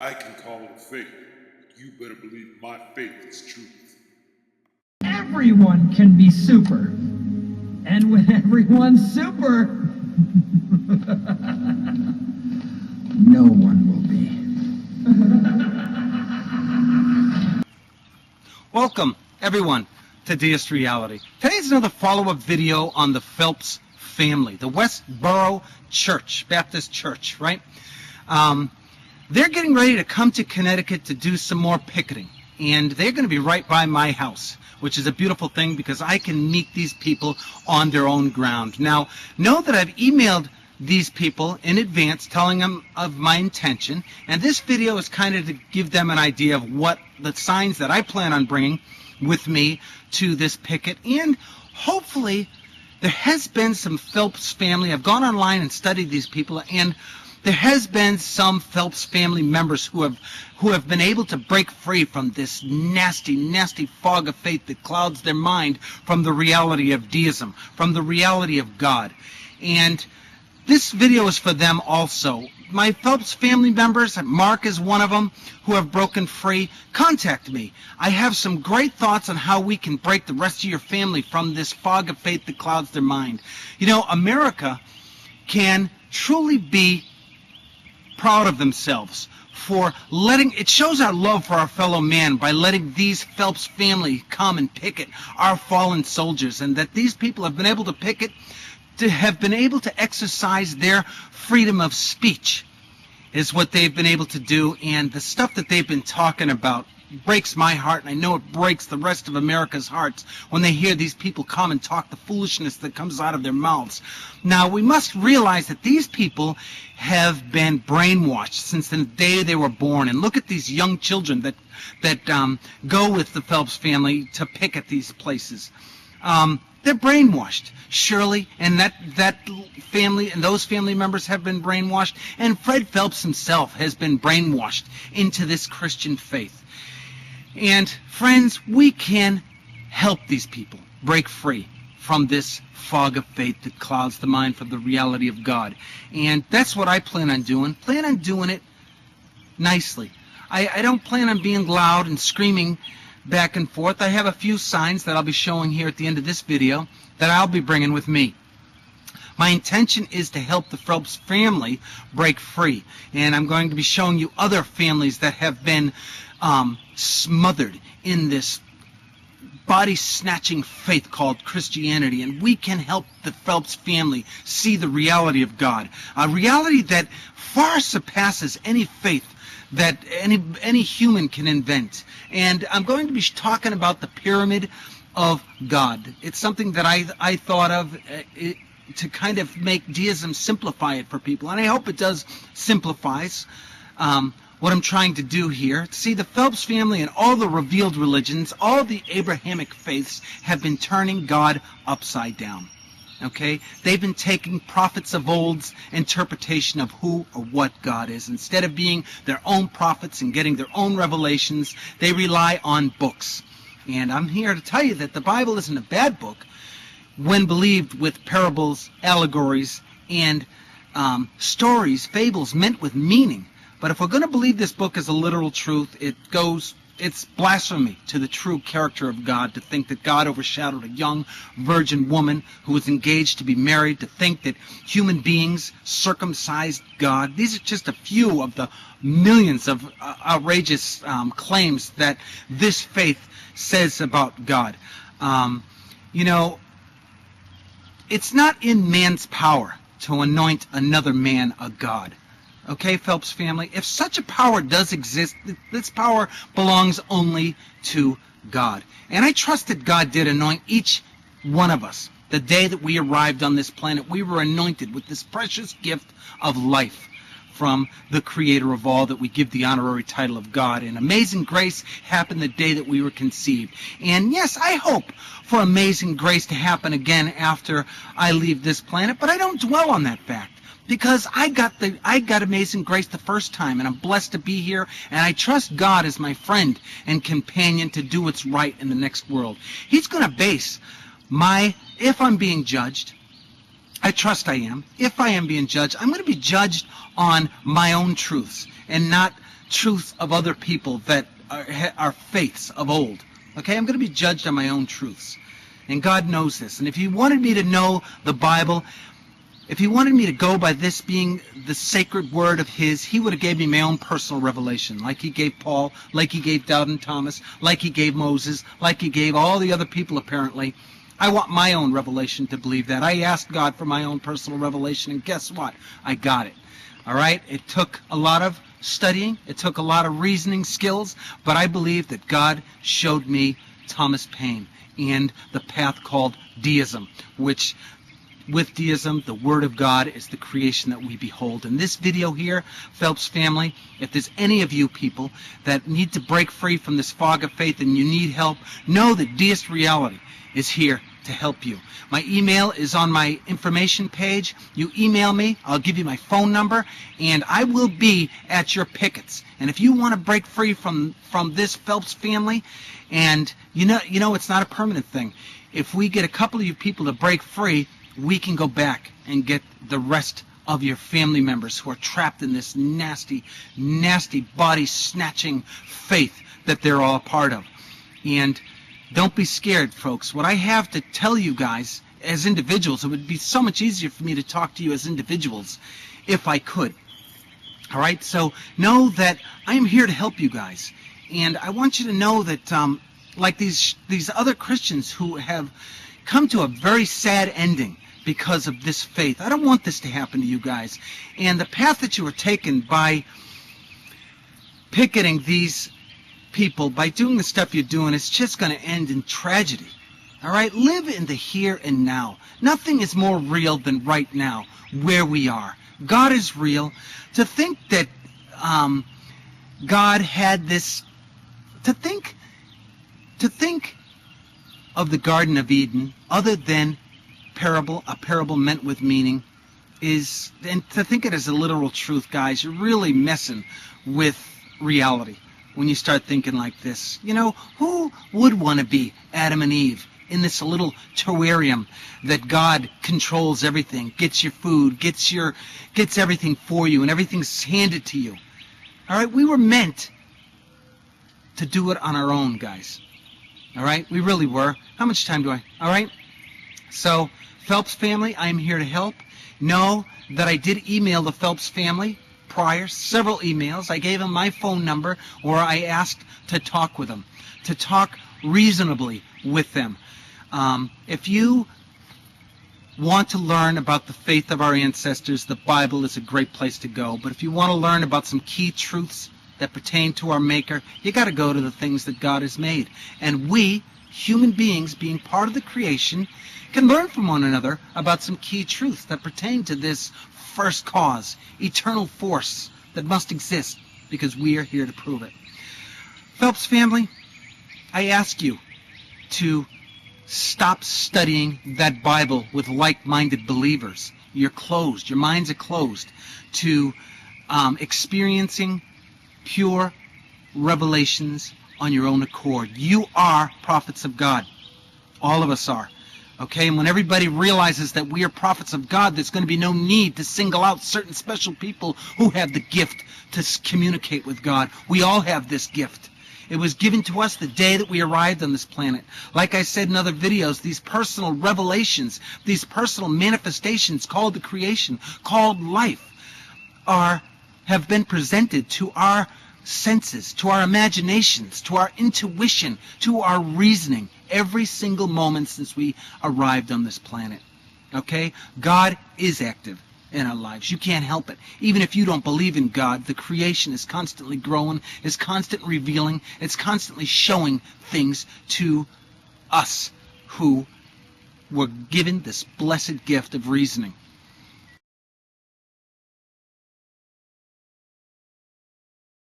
I can call it a faith, but you better believe my faith is truth. Everyone can be super. And when everyone's super, no one will be. Welcome, everyone, to DeistReality. Today's another follow-up video on the Phelps family, the Westboro Church, Baptist Church, right? They're getting ready to come to Connecticut to do some more picketing, and they're going to be right by my house, which is a beautiful thing because I can meet these people on their own ground. Now, know that I've emailed these people in advance telling them of my intention, and this video is kind of to give them an idea of what the signs that I plan on bringing with me to this picket. And hopefully there has been some Phelps family. I've gone online and studied these people, and there has been some Phelps family members who have been able to break free from this nasty, nasty fog of faith that clouds their mind from the reality of deism, from the reality of God. And this video is for them also. My Phelps family members, Mark is one of them, who have broken free. Contact me. I have some great thoughts on how we can break the rest of your family from this fog of faith that clouds their mind. You know, America can truly be proud of themselves for letting, it shows our love for our fellow man by letting these Phelps family come and picket our fallen soldiers, and that these people have been able to picket, to have been able to exercise their freedom of speech is what they've been able to do. And the stuff that they've been talking about breaks my heart, and I know it breaks the rest of America's hearts when they hear these people come and talk the foolishness that comes out of their mouths. Now, we must realize that these people have been brainwashed since the day they were born. And look at these young children that go with the Phelps family to picket these places. They're brainwashed. Shirley and that family and those family members have been brainwashed, and Fred Phelps himself has been brainwashed into this Christian faith. And friends, we can help these people break free from this fog of faith that clouds the mind from the reality of God. And that's what I plan on doing. Plan on doing it nicely. I don't plan on being loud and screaming back and forth. I have a few signs that I'll be showing here at the end of this video that I'll be bringing with me. My intention is to help the Phelps family break free, and I'm going to be showing you other families that have been smothered in this body-snatching faith called Christianity, and we can help the Phelps family see the reality of God, a reality that far surpasses any faith that any human can invent. And I'm going to be talking about the pyramid of God. It's something that I thought of to kind of make deism simplify it for people, and I hope it does simplifies what I'm trying to do here. See, the Phelps family and all the revealed religions, all the Abrahamic faiths have been turning God upside down. Okay? They've been taking prophets of old's interpretation of who or what God is. Instead of being their own prophets and getting their own revelations, they rely on books. And I'm here to tell you that the Bible isn't a bad book when believed with parables, allegories, and stories, fables meant with meaning. But if we're going to believe this book as a literal truth, it's blasphemy to the true character of God to think that God overshadowed a young virgin woman who was engaged to be married, to think that human beings circumcised God. These are just a few of the millions of outrageous claims that this faith says about God. You know, it's not in man's power to anoint another man a god. Okay, Phelps family, if such a power does exist, this power belongs only to God. And I trust that God did anoint each one of us. The day that we arrived on this planet, we were anointed with this precious gift of life from the Creator of all, that we give the honorary title of God. And amazing grace happened the day that we were conceived. And yes, I hope for amazing grace to happen again after I leave this planet, but I don't dwell on that fact, because I got amazing grace the first time, and I'm blessed to be here, and I trust God as my friend and companion to do what's right in the next world. He's going to base if I'm being judged, I trust I am, if I am being judged, I'm going to be judged on my own truths and not truths of other people that are faiths of old. Okay, I'm going to be judged on my own truths. And God knows this. And if He wanted me to know the Bible, if He wanted me to go by this being the sacred word of His, He would have gave me my own personal revelation, like He gave Paul, like He gave Doubting Thomas, like He gave Moses, like He gave all the other people apparently. I want my own revelation to believe that. I asked God for my own personal revelation, and guess what? I got it. All right? It took a lot of studying. It took a lot of reasoning skills, but I believe that God showed me Thomas Paine and the path called deism, which with deism, the Word of God is the creation that we behold. In this video here, Phelps family, if there's any of you people that need to break free from this fog of faith and you need help, know that DeistReality is here to help you. My email is on my information page. You email me, I'll give you my phone number, and I will be at your pickets. And if you want to break free from this Phelps family, and you know it's not a permanent thing. If we get a couple of you people to break free, we can go back and get the rest of your family members who are trapped in this nasty, nasty body-snatching faith that they're all a part of. And don't be scared, folks. What I have to tell you guys as individuals, it would be so much easier for me to talk to you as individuals if I could. All right? So know that I am here to help you guys. And I want you to know that like these other Christians who have come to a very sad ending because of this faith, I don't want this to happen to you guys. And the path that you are taken by picketing these people, by doing the stuff you're doing, it's just going to end in tragedy. All right? Live in the here and now. Nothing is more real than right now, where we are. God is real. To think that God had this, to think of the Garden of Eden other than a parable meant with meaning, is, and to think it as a literal truth, guys, you're really messing with reality when you start thinking like this. You know, who would want to be Adam and Eve in this little terrarium that God controls everything, gets your food, gets everything for you, and everything's handed to you? All right, we were meant to do it on our own, guys. All right, we really were. How much time do I? All right, so Phelps family, I am here to help. Know that I did email the Phelps family prior, several emails. I gave them my phone number, or I asked to talk with them, to talk reasonably with them. If you want to learn about the faith of our ancestors, the Bible is a great place to go. But if you want to learn about some key truths that pertain to our Maker, you got to go to the things that God has made. And we, human beings, being part of the creation, can learn from one another about some key truths that pertain to this first cause, eternal force that must exist, because we are here to prove it. Phelps family, I ask you to stop studying that Bible with like-minded believers. You're closed. Your minds are closed to experiencing pure revelations on your own accord. You are prophets of God. All of us are. Okay, and when everybody realizes that we are prophets of God, there's going to be no need to single out certain special people who have the gift to communicate with God. We all have this gift. It was given to us the day that we arrived on this planet. Like I said in other videos, these personal revelations, these personal manifestations called the creation, called life, have been presented to our senses, to our imaginations, to our intuition, to our reasoning, every single moment since we arrived on this planet. Okay? God is active in our lives. You can't help it. Even if you don't believe in God, the creation is constantly growing, is constantly revealing, it's constantly showing things to us who were given this blessed gift of reasoning.